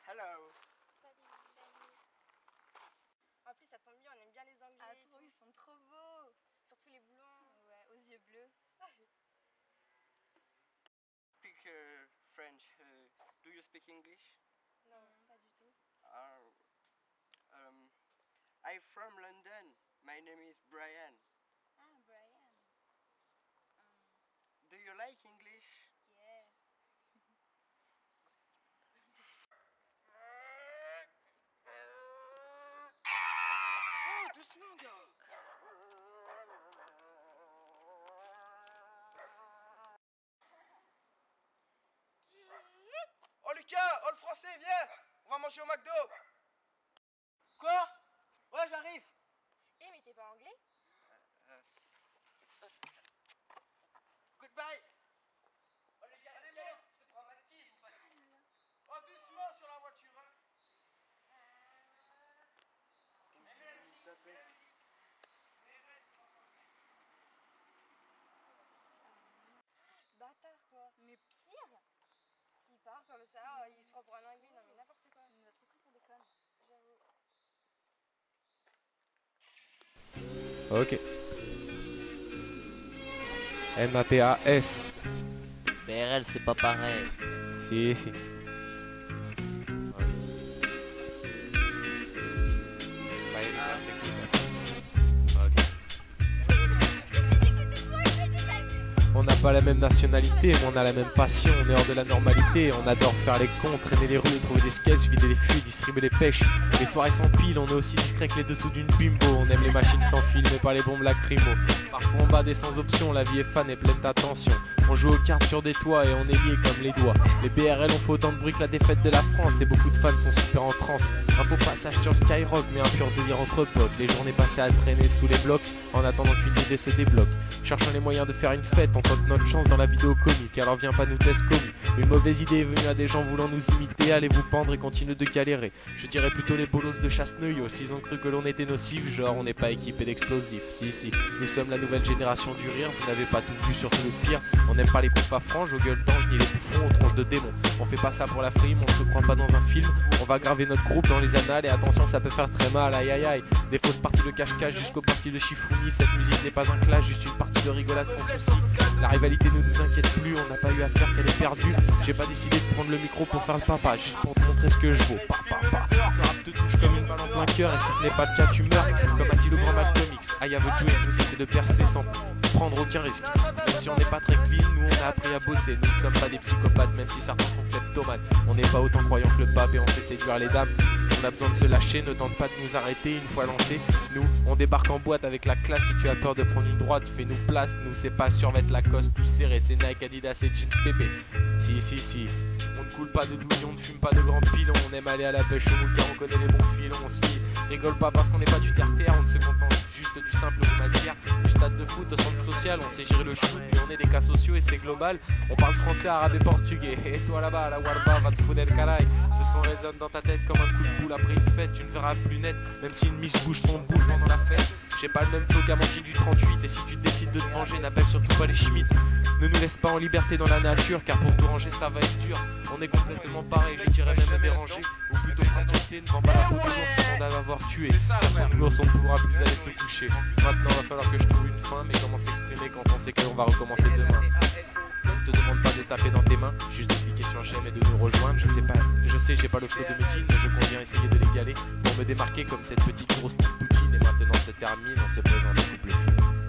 Hello. Salut. En plus, ça tombe bien, on aime bien les Anglais. Ah, trop, ils sont trop beaux. Surtout les blonds. Ouais, aux yeux bleus. Speak French. Do you speak English? Non, pas du tout. I'm from London. My name is Brian. Ah, Brian. Do you like English? Yes. Oh, doucement, gars. Oh Lucas, oh le français, viens. On va manger au McDo. Quoi? Ouais, j'arrive. Eh, mais t'es pas anglais? Goodbye. Oh les gars, allez, monte. C'est dramatique. Oh, doucement sur la voiture, hein. Bâtard, quoi. Mais pire. Il part comme ça, il se prend pour un anglais, non mais n'importe quoi. Il nous a trop cru qu'on déconne. J'avoue. Ok. MAPAS. BRL, c'est pas pareil. Si, si. On n'a pas la même nationalité, mais on a la même passion, on est hors de la normalité, on adore faire les cons, traîner les rues, trouver des sketchs, vider les fûts, distribuer les pêches. Les soirées sans pile, on est aussi discret que les dessous d'une bimbo, on aime les machines sans fil, mais pas les bombes lacrymo. Parfois on bat des sans option, la vie est fan et pleine d'attention. On joue aux cartes sur des toits et on est liés comme les doigts. Les BRL ont fait autant de bruit que la défaite de la France et beaucoup de fans sont super en transe. Un faux passage sur Skyrock, mais un pur délire entre potes. Les journées passées à traîner sous les blocs en attendant qu'une idée se débloque. Cherchant les moyens de faire une fête, on tente notre chance dans la vidéo comique. Alors viens pas nous tester commis. Une mauvaise idée est venue à des gens voulant nous imiter. Allez vous pendre et continuez de galérer. Je dirais plutôt les bolos de Chasseneuil. S'ils ont cru que l'on était nocif, genre on n'est pas équipé d'explosifs. Si, nous sommes la nouvelle génération du rire. Vous n'avez pas tout vu, surtout le pire. On n'aime pas les poufs à franges, aux gueules d'ange, ni les bouffons aux tronches de démons. On fait pas ça pour la frime, on se croit pas dans un film. On va graver notre groupe dans les annales et attention ça peut faire très mal, aïe aïe aïe. Des fausses parties de cache-cache jusqu'aux parties de chifouni. Cette musique n'est pas un clash, juste une partie de rigolade sans souci. La rivalité ne nous inquiète plus, on n'a pas eu à faire qu'elle est perdue. J'ai pas décidé de prendre le micro pour faire le papa, juste pour te montrer ce que je vaux. Ce rap te touche comme une balle en plein cœur et si ce n'est pas le cas tu meurs. Comme a dit le grand Malcolm X, I have a dream, nous c'était de percer sans prendre aucun risque. Même si on n'est pas très clean, nous on a appris à bosser. Nous ne sommes pas des psychopathes, même si certains sont kleptomanes. On n'est pas autant croyants que le pape et on sait séduire les dames. On a besoin de se lâcher, ne tente pas de nous arrêter une fois lancé. Nous, on débarque en boîte avec la classe. Si tu as peur de prendre une droite, fais-nous place. Nous, c'est pas survêt Lacoste, tout serré, c'est Nike, Adidas et jeans pépé. Si, on ne coule pas de douille, on ne fume pas de grands pilons. On aime aller à la pêche au mou car on connaît les bons filons. Si, rigole pas parce qu'on n'est pas du terre-terre, on ne se contente juste du simple roumasière. Du stade de foot au centre social, on sait gérer le shoot, mais on est des cas sociaux et c'est global. On parle français, arabe et portugais. Et toi là-bas, à la Warba, va te foutre le caraï. Ce son résonne dans ta tête comme un coup de boule après une fête. Tu ne verras plus net, même si une mise bouge son boule pendant la fête. J'ai pas le même flow qu'à Manchi du 38. Et si tu décides de te venger, n'appelle surtout pas les Schmitt. Ne nous laisse pas en liberté dans la nature, car pour tout ranger ça va être dur. On est complètement pareil, je dirais même dérangé. Ou plutôt fracassé, ne vend pas la peau de l'ours avant d'avoir tué. Sans nous, on ne pourra plus aller se coucher. Maintenant va falloir que je trouve une fin, mais comment s'exprimer quand on sait que l'on va recommencer demain. Ne te demande pas de taper dans tes mains, juste de cliquer sur j'aime et de nous rejoindre. Je sais j'ai pas le flow de Médine, mais je compte bien essayer de l'égaler pour me démarquer comme cette petite grosse poutine. Et maintenant c'est terminé, on se présente beaucoup plus.